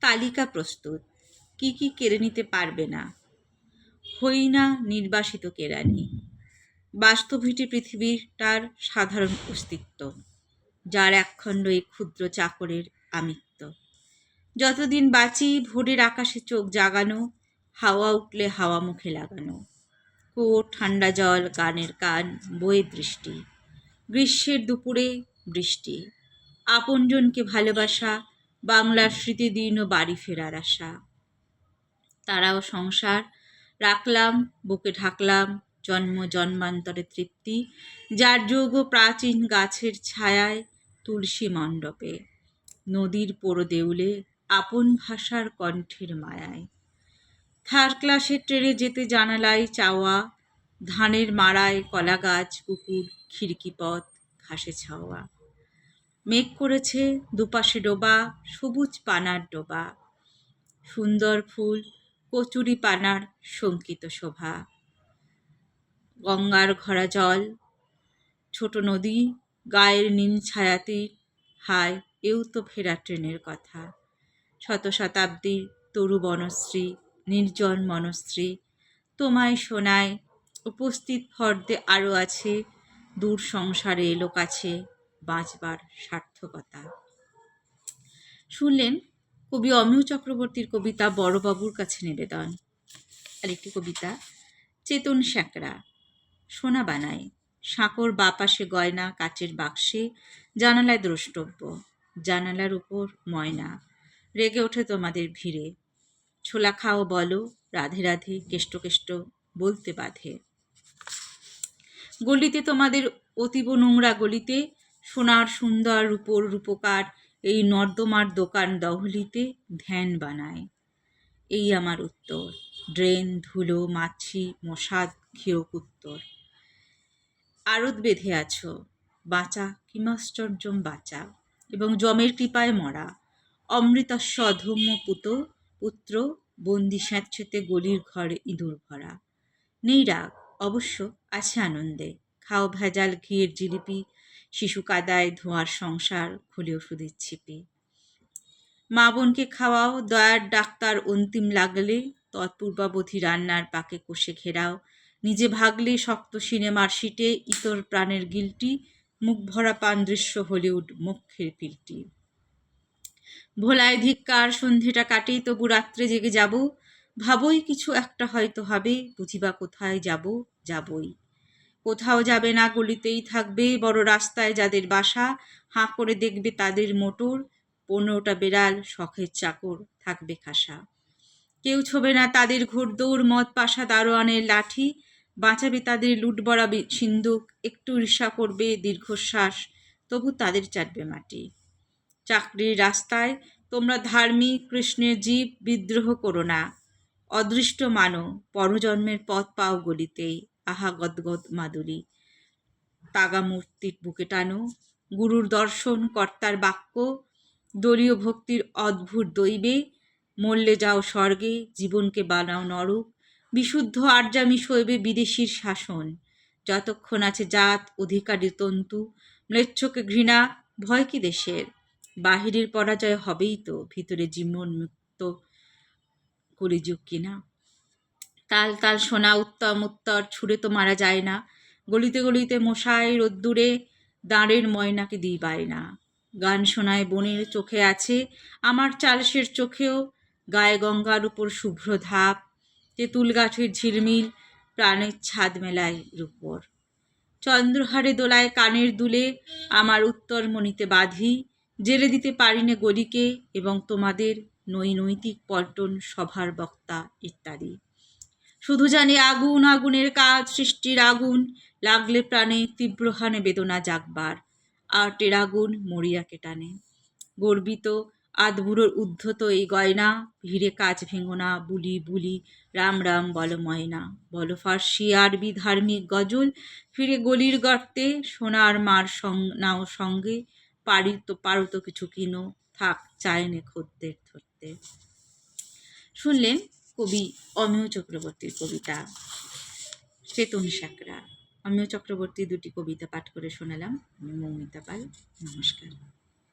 তালিকা প্রস্তুত, কি কি কেড়ে নিতে পারবে না। হই না নির্বাসিত কেরানি। বাস্তবিকটি পৃথিবীটার সাধারণ অস্তিত্ব, যার একখণ্ড এই ক্ষুদ্র চাকরের আমিত্ব। যতদিন বাঁচি ভোরের আকাশে চোখ জাগানো, হাওয়া উঠলে হাওয়া মুখে লাগানো, কুয়োর ঠান্ডা জল, গানের কান, বইয়ের দৃষ্টি, গ্রীষ্মের দুপুরে বৃষ্টি, আপনজনকে ভালোবাসা, বাংলার স্মৃতিদীর্ণ বাড়ি ফেরার আশা। তারাও সংসার রাখলাম, বুকে ঢাকলাম, জন্ম জন্মান্তরে তৃপ্তি, যার যোগ প্রাচীন গাছের ছায়ায়, তুলসী মণ্ডপে, নদীর পোড়ো দেউলে, আপন ভাষার কণ্ঠের মায়ায়। থার্ড ক্লাসের ট্রেনে যেতে জানালায় চাওয়া, ধানের মাড়ায় কলা গাছ, কুকুর, খিড়কি পথ, ঘাসে ছাওয়া। মেঘ করেছে দুপাশে ডোবা, সবুজ পানার ডোবা, সুন্দর ফুল, কচুরি পানার শঙ্কিত শোভা। গঙ্গার ঘরা জল, ছোট নদী, গায়ের নিম ছায়াতে, হায় এও তো ফেরা ট্রেনের কথা। শত শতাব্দীর তরু বনশ্রী, নির্জন মনশ্রী, তোমায় শোনায় উপস্থিত ফর্দে আরও আছে, দূর সংসারে এলো কাছে, বাঁচবার সার্থকতা। শুনলেন কবি অমিয় চক্রবর্তীর কবিতা বড়বাবুর কাছে নিবেদন। আরেকটি কবিতা, চেতন স্যাঁকড়া। সোনা বানায়, সাঁকোর বাপাশে গয়না কাচের বাক্সে, জানালায় দ্রষ্টব্য, জানালার উপর ময়না, রেগে ওঠে তোমাদের ভিড়ে, ছোলা খাও বলো, রাধে রাধে, কেষ্ট কেষ্ট বলতে বাধে। গলিতে তোমাদের অতীব নোংরা গলিতে, সোনার সুন্দর রূপোর রূপকার এই নর্দমার দোকান দহলিতে ধ্যান বানায়। এই আমার উত্তর, ড্রেন, ধুলো, মাছি, মশাদ, ক্ষীয়কুত্তর। আড়ত বেঁধে আছো, বাঁচা কিমাশ্চর্যম বাঁচা, এবং যমের কৃপায় মরা, অমৃতস্ব অধম্য পুত্র, বন্দি স্যাঁতসেঁতে গলির ঘরে ইঁদুর ভরা। নেই রাগ, অবশ্য আছে আনন্দে, খাও ভেজাল ঘিয়ের জিলিপি, শিশু কাদায় ধোঁয়ার সংসার, খুলে ওষুধের ছিপি। মা বোনকে খাওয়াও, দয়ার ডাক্তার অন্তিম লাগলে, তৎপূর্বাবধি রান্নার পাকে কষে ঘেরাও, নিজে ভাগলে শক্ত সিনেমার সিটে, ইতর প্রাণের গিলটি, মুখ ভরা পান দৃশ্য হলিউড মুখের পিলটি। ভোলায় ধিক্কার, সন্ধেটা কাটে, তবু রাত্রে জেগে যাব, ভাবই কিছু একটা হয়তো হবে, বুঝিবা কোথায় যাবই। কোথাও যাবে না, গলিতেই থাকবে, বড় রাস্তায় যাদের বাসা, হাঁ করে দেখবে তাদের মোটর, 15টা বেড়াল শখের চাকর থাকবে খাসা। কেউ ছোবে না তাদের ঘোড়দৌড়, মদ পাশা দারোয়ানের লাঠি, বাঁচাবে তাদের লুটবরা সিন্দুক, একটু ঈর্ষা করবে দীর্ঘশ্বাস, তবু তাদের চাটবে মাটি। চাকরির রাস্তায় তোমরা ধার্মিক কৃষ্ণের জীব, বিদ্রোহ করো না, অদৃষ্ট মানো, পরজন্মের পথ পাও গলিতেই, আহা গদগদ মাদুরী। তাগা মূর্তির বুকে টানো, গুরুর দর্শন, কর্তার বাক্য, দলীয় ভক্তির অদ্ভুত দৈবে, মরলে যাও স্বর্গে, জীবনকে বানাও নরক, বিশুদ্ধ আর্যামি শৈবে বিদেশির শাসন, যতক্ষণ আছে জাত অধিকারী তন্তু, ম্লেচ্ছকে ঘৃণা, ভয় কি দেশের, বাহিরের পরাজয় হবেই তো, ভিতরে জীবন মুক্ত কলিযুগ কিনা। তাল তাল সোনা উত্তম উত্তর, ছুঁড়ে তো মারা যায় না, গলিতে গলিতে মশাই রোদ্দুরে, দাঁড়ের ময়নাকে দিই পায় না। গান শোনায় বনের চোখে আছে, আমার চালসের চোখেও, গায়ে গঙ্গার উপর শুভ্র ধাপ, তেঁতুল গাছের ঝিলমিল, প্রাণের ছাদ মেলায় রূপর। চন্দ্রহারে দোলায় কানের দুলে, আমার উত্তর মণিতে বাঁধি, জেলে দিতে পারিনে গলিকে, এবং তোমাদের নৈতিক পল্টন সভার বক্তা ইত্যাদি। শুধু জানি আগুন, আগুনের কাজ, সৃষ্টির আগুন, লাগলে প্রাণে তীব্র হানে বেদনা জাগবার, আর্টের আগুন মরিয়াকে টানে। গর্বিত আধবুড়োর উদ্ধত এই গয়না, ভিড়ে কাজ ভেঙো না, বুলি বুলি, রাম রাম বলো ময়না, বলো ফার্সি আরবি ধার্মিক গজল, ফিরে গলির গর্তে, সোনার মার নাও সঙ্গে, পারো তো কিছু কিনো, থাক চায়নে খদ্দের ধরতে। শুনলেন কবি অমিয় চক্রবর্তীর কবিতা চেতন স্যাঁকড়া। অমিয় চক্রবর্তীর দুটি কবিতা পাঠ করে শোনালাম। আমি মৌমিতা পাল। নমস্কার।